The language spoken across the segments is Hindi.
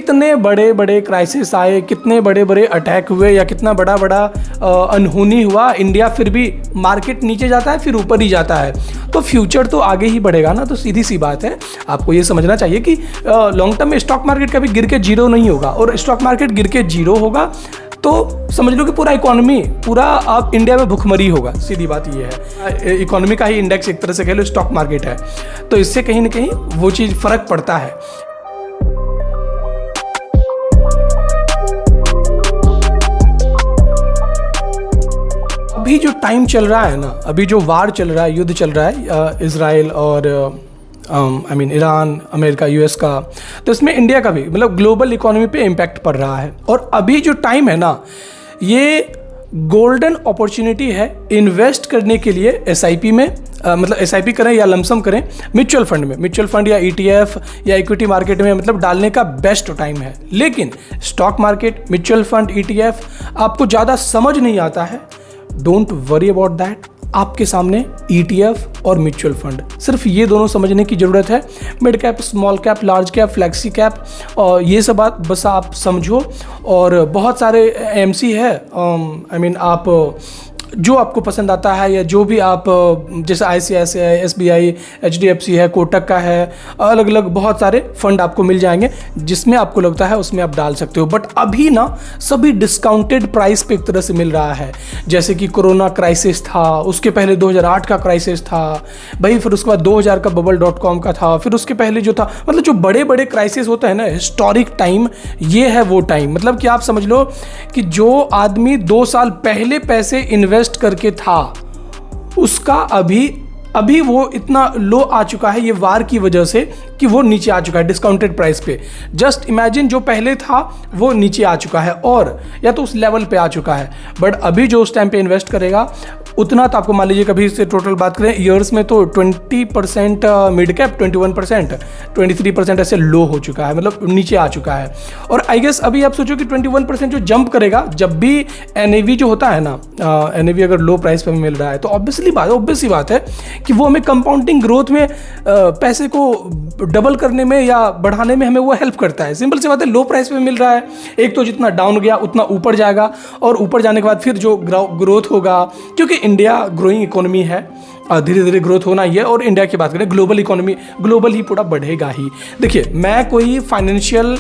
कितने बड़े बड़े क्राइसिस आए, कितने बड़े बड़े अटैक हुए या कितना बड़ा बड़ा अनहोनी हुआ, इंडिया फिर भी मार्केट नीचे जाता है फिर ऊपर ही जाता है। तो फ्यूचर तो आगे ही बढ़ेगा ना। तो सीधी सी बात है, आपको ये समझना चाहिए कि लॉन्ग टर्म में स्टॉक मार्केट कभी गिर के जीरो नहीं होगा, और स्टॉक मार्केट गिर के जीरो होगा तो समझ लो कि पूरा इकोनॉमी, पूरा आप इंडिया में भुखमरी होगा। सीधी बात ये है, इकोनॉमी का ही इंडेक्स एक तरह से कह लो स्टॉक मार्केट है, तो इससे कहीं ना कहीं वो चीज़ फर्क पड़ता है। अभी जो टाइम चल रहा है ना, अभी जो वार चल रहा है, युद्ध चल रहा है इजराइल और ईरान, अमेरिका, यूएस का, तो इसमें इंडिया का भी मतलब ग्लोबल इकोनॉमी पे इम्पैक्ट पड़ रहा है। और अभी जो टाइम है ना, ये गोल्डन अपॉर्चुनिटी है इन्वेस्ट करने के लिए एसआईपी में, मतलब एसआईपी करें या लमसम करें, म्यूचुअल फंड में, म्यूचुअल फंड या ईटीएफ या इक्विटी मार्केट में मतलब डालने का बेस्ट टाइम है। लेकिन stock market, mutual fund, ETF आपको ज़्यादा समझ नहीं आता है, डोंट वरी अबाउट दैट। आपके सामने ईटीएफ और म्यूचुअल फंड, सिर्फ ये दोनों समझने की ज़रूरत है। Mid cap, small cap, large cap, flexi cap, और ये सब बात बस आप समझो। और बहुत सारे एमसी है, आप जो आपको पसंद आता है या जो भी आप, जैसे आईसीआईसीआई है, एसबीआई, एचडीएफसी है, कोटक का है, अलग अलग बहुत सारे फंड आपको मिल जाएंगे, जिसमें आपको लगता है उसमें आप डाल सकते हो। बट अभी ना सभी डिस्काउंटेड प्राइस पे एक तरह से मिल रहा है। जैसे कि कोरोना क्राइसिस था, उसके पहले 2008 का क्राइसिस था भाई, फिर उसके बाद 2000 का bubble.com का था, फिर उसके पहले जो था, मतलब जो बड़े बड़े क्राइसिस होता है ना, हिस्टोरिक टाइम, ये है वो टाइम। मतलब कि आप समझ लो कि जो आदमी 2 साल पहले पैसे इन्वेस्ट करके था, उसका अभी वो इतना लो आ चुका है ये वार की वजह से कि वो नीचे आ चुका है डिस्काउंटेड प्राइस पे। जस्ट इमेजिन, जो पहले था वो नीचे आ चुका है और या तो उस लेवल पे आ चुका है। बट अभी जो उस टाइम पे इन्वेस्ट करेगा उतना तो आपको, मान लीजिए कभी से टोटल बात करें ईयर्स में, तो 20% मिड कैप, 21%, 23% ऐसे लो हो चुका है, मतलब नीचे आ चुका है। और आई गेस अभी आप सोचो कि 21% जो जंप करेगा, जब भी एनएवी जो होता है ना, एनएवी अगर लो प्राइस पे मिल रहा है तो ऑब्वियस सी बात है कि वो हमें कंपाउंडिंग ग्रोथ में, पैसे को डबल करने में या बढ़ाने में हमें वो हेल्प करता है। सिंपल सी बात है, लो प्राइस पे मिल रहा है, एक तो जितना डाउन गया उतना ऊपर जाएगा, और ऊपर जाने के बाद फिर जो ग्रोथ होगा, क्योंकि इंडिया ग्रोइंग इकोनॉमी है, धीरे धीरे ग्रोथ होना ही है। और इंडिया की बात करें, ग्लोबल इकोनॉमी, ग्लोबल ही पूरा बढ़ेगा ही। देखिए, मैं कोई फाइनेंशियल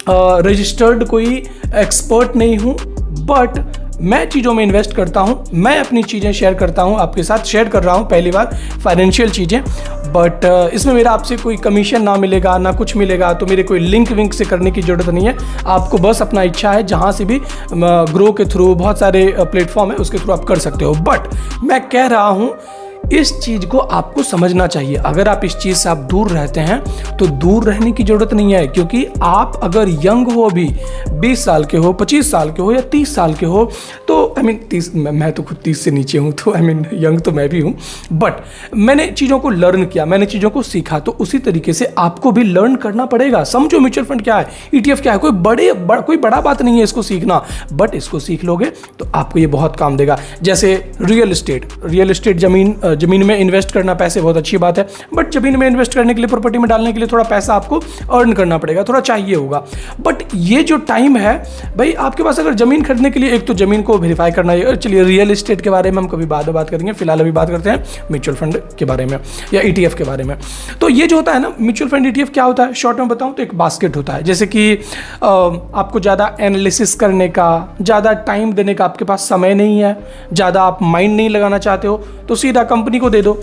रजिस्टर्ड कोई एक्सपर्ट नहीं हूँ, बट मैं चीज़ों में इन्वेस्ट करता हूँ, मैं अपनी चीज़ें शेयर करता हूँ, आपके साथ शेयर कर रहा हूँ पहली बार फाइनेंशियल चीज़ें। बट इसमें मेरा आपसे कोई कमीशन ना मिलेगा, ना कुछ मिलेगा, तो मेरे कोई लिंक विंक से करने की ज़रूरत नहीं है। आपको बस अपना इच्छा है, जहाँ से भी ग्रो के थ्रू, बहुत सारे प्लेटफॉर्म है उसके थ्रू आप कर सकते हो। बट मैं कह रहा हूँ, इस चीज़ को आपको समझना चाहिए। अगर आप इस चीज़ से आप दूर रहते हैं तो दूर रहने की ज़रूरत नहीं है, क्योंकि आप अगर यंग हो, अभी 20 साल के हो, 25 साल के हो या 30 साल के हो, तो 30, मैं तो खुद 30 से नीचे हूँ, तो यंग तो मैं भी हूँ। बट मैंने चीज़ों को लर्न किया, मैंने चीज़ों को सीखा, तो उसी तरीके से आपको भी लर्न करना पड़ेगा। समझो म्यूचुअल फंड क्या है, ईटीएफ क्या है, कोई बड़ा बात नहीं है इसको सीखना, बट इसको सीख लोगे तो आपको ये बहुत काम देगा। जैसे रियल एस्टेट, ज़मीन में इन्वेस्ट करना, पैसे बहुत अच्छी बात है, बट ज़मीन में इन्वेस्ट करने के लिए, प्रॉपर्टी में डालने के लिए थोड़ा पैसा आपको अर्न करना पड़ेगा, थोड़ा चाहिए होगा। बट ये जो टाइम है भाई, आपके पास अगर ज़मीन खरीदने के लिए, एक तो ज़मीन को वेरीफाई करना है। चलिए, रियल एस्टेट के बारे में हम कभी बाद में बात करेंगे, फिलहाल अभी बात करते हैं म्यूचुअल फंड के बारे में या ईटीएफ के बारे में। तो ये जो होता है ना, म्यूचुअल फंड, ईटीएफ क्या होता है, शॉर्ट में बताऊँ तो एक बास्केट होता है। जैसे कि आपको ज़्यादा एनालिसिस करने का, ज़्यादा टाइम देने का आपके पास समय नहीं है, ज़्यादा आप माइंड नहीं लगाना चाहते हो, तो सीधा कंपनी को दे दो।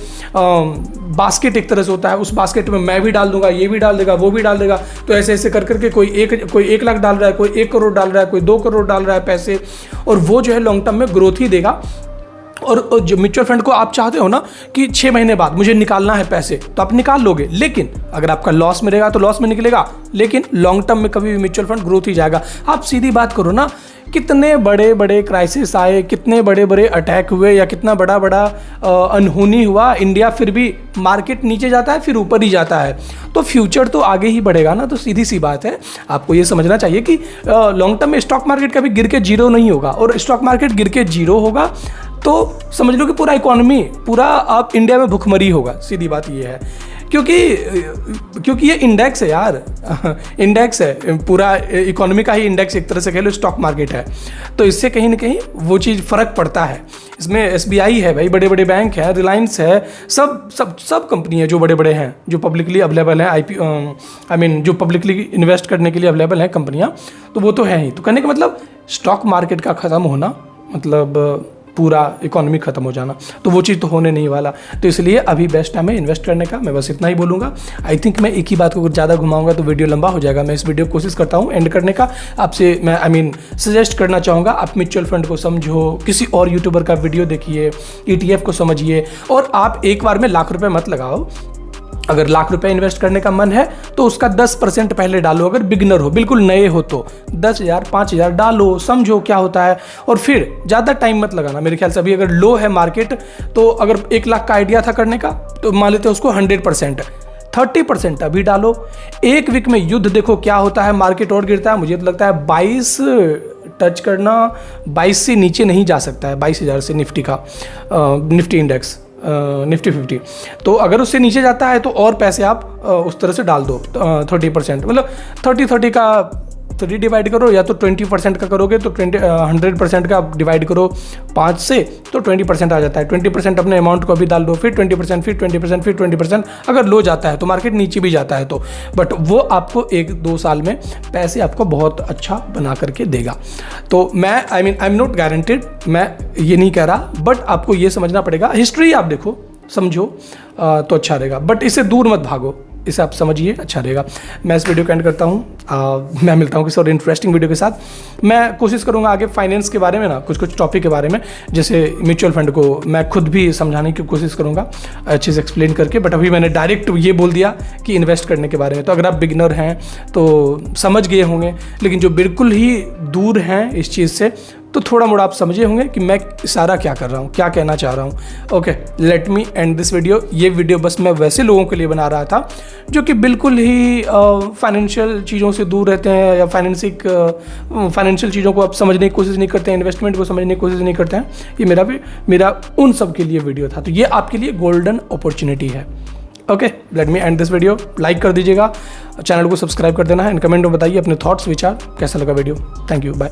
बास्केट एक तरह से होता है, उस बास्केट में मैं भी डाल दूंगा, ये भी डाल देगा, वो भी डाल देगा, तो ऐसे ऐसे कर करके कोई 1 लाख डाल रहा है, कोई 1 करोड़ डाल रहा है, कोई 2 करोड़ डाल रहा है पैसे, और वो जो है लॉन्ग टर्म में ग्रोथ ही देगा। और जो म्यूचुअल फंड को आप चाहते हो ना कि 6 महीने बाद मुझे निकालना है पैसे, तो आप निकाल लोगे, लेकिन अगर आपका लॉस में रहेगा तो लॉस में निकलेगा, लेकिन लॉन्ग टर्म में कभी भी म्यूचुअल फंड ग्रोथ ही जाएगा। आप सीधी बात करो ना, कितने बड़े बड़े क्राइसिस आए, कितने बड़े बड़े अटैक हुए या कितना बड़ा बड़ा अनहोनी हुआ, इंडिया फिर भी मार्केट नीचे जाता है फिर ऊपर ही जाता है। तो फ्यूचर तो आगे ही बढ़ेगा ना। तो सीधी सी बात है, आपको ये समझना चाहिए कि लॉन्ग टर्म में स्टॉक मार्केट कभी गिर के जीरो नहीं होगा, और स्टॉक मार्केट गिर के जीरो होगा तो समझ लो कि पूरा इकोनॉमी, पूरा आप इंडिया में भुखमरी होगा। सीधी बात ये है, क्योंकि ये इंडेक्स है यार, इंडेक्स है, पूरा इकोनॉमी का ही इंडेक्स एक तरह से कह लो, स्टॉक मार्केट है। तो इससे कहीं ना कहीं वो चीज़ फ़र्क पड़ता है। इसमें SBI है भाई, बड़े बड़े बैंक है, रिलायंस है, सब कंपनी है जो बड़े बड़े हैं, जो पब्लिकली अवेलेबल है, जो पब्लिकली इन्वेस्ट करने के लिए अवेलेबल हैं कंपनियाँ, तो वो तो है ही। तो कहने का मतलब स्टॉक मार्केट का ख़त्म होना मतलब पूरा इकोनॉमी ख़त्म हो जाना, तो वो चीज़ तो होने नहीं वाला। तो इसलिए अभी बेस्ट टाइम है इन्वेस्ट करने का। मैं बस इतना ही बोलूँगा। आई थिंक मैं एक ही बात को कुछ ज़्यादा घुमाऊंगा तो वीडियो लंबा हो जाएगा। मैं इस वीडियो को कोशिश करता हूँ एंड करने का। आपसे मैं सजेस्ट करना चाहूँगा, आप म्यूचुअल फंड को समझो, किसी और यूट्यूबर का वीडियो देखिए, ETF को समझिए, और आप एक बार में लाख रुपये मत लगाओ। अगर लाख रुपए इन्वेस्ट करने का मन है तो उसका 10% पहले डालो। अगर बिगिनर हो, बिल्कुल नए हो, तो 10,000 5,000 डालो, समझो क्या होता है, और फिर ज़्यादा टाइम मत लगाना। मेरे ख्याल से अभी अगर लो है मार्केट, तो अगर 1 लाख का आइडिया था करने का, तो मान लेते हैं उसको 100%, 30% अभी डालो। एक वीक में युद्ध देखो क्या होता है, मार्केट और गिरता है। मुझे तो लगता है 22 टच करना, 22 से नीचे नहीं जा सकता है, 22,000 से निफ्टी इंडेक्स, निफ्टी 50। तो अगर उससे नीचे जाता है तो और पैसे आप उस तरह से डाल दो। 30%, मतलब 30 का 3 डिवाइड करो, या तो 20% का करोगे तो 100% का डिवाइड करो 5 से, तो 20% आ जाता है। 20% अपने अमाउंट को अभी डाल दो, फिर 20%, फिर 20%, फिर 20%। अगर लो जाता है तो मार्केट नीचे भी जाता है तो, बट वो आपको 1-2 साल में पैसे आपको बहुत अच्छा बना करके देगा। तो मैं आई एम नॉट गारंटेड, मैं ये नहीं कह रहा, बट आपको ये समझना पड़ेगा। हिस्ट्री आप देखो, समझो, तो अच्छा रहेगा, बट इससे दूर मत भागो, इसे आप समझिए, अच्छा रहेगा। मैं इस वीडियो को एंड करता हूँ। मैं मिलता हूँ किसी और इंटरेस्टिंग वीडियो के साथ। मैं कोशिश करूँगा आगे फाइनेंस के बारे में ना, कुछ टॉपिक के बारे में, जैसे म्यूचुअल फंड को मैं खुद भी समझाने की कोशिश करूँगा अच्छे से एक्सप्लेन करके। बट अभी मैंने डायरेक्ट ये बोल दिया कि इन्वेस्ट करने के बारे में। तो अगर आप बिगिनर हैं तो समझ गए होंगे, लेकिन जो बिल्कुल ही दूर हैं इस चीज़ से, तो थोड़ा मोड़ा आप समझे होंगे कि मैं इशारा क्या कर रहा हूँ, क्या कहना चाह रहा हूँ। Okay, let me and this video. ये वीडियो बस मैं वैसे लोगों के लिए बना रहा था जो कि बिल्कुल ही फाइनेंशियल चीज़ों से दूर रहते हैं, या फाइनेंशियल चीज़ों को आप समझने की कोशिश नहीं करते हैं, इन्वेस्टमेंट को समझने की कोशिश नहीं करते हैं। ये मेरा उन सब के लिए वीडियो था। तो ये आपके लिए गोल्डन अपॉर्चुनिटी है। Okay, let me and this video. Like कर दीजिएगा, चैनल को सब्सक्राइब कर देना है, एंड कमेंट में बताइए अपने थॉट्स, विचार, कैसा लगा वीडियो। Thank you, bye.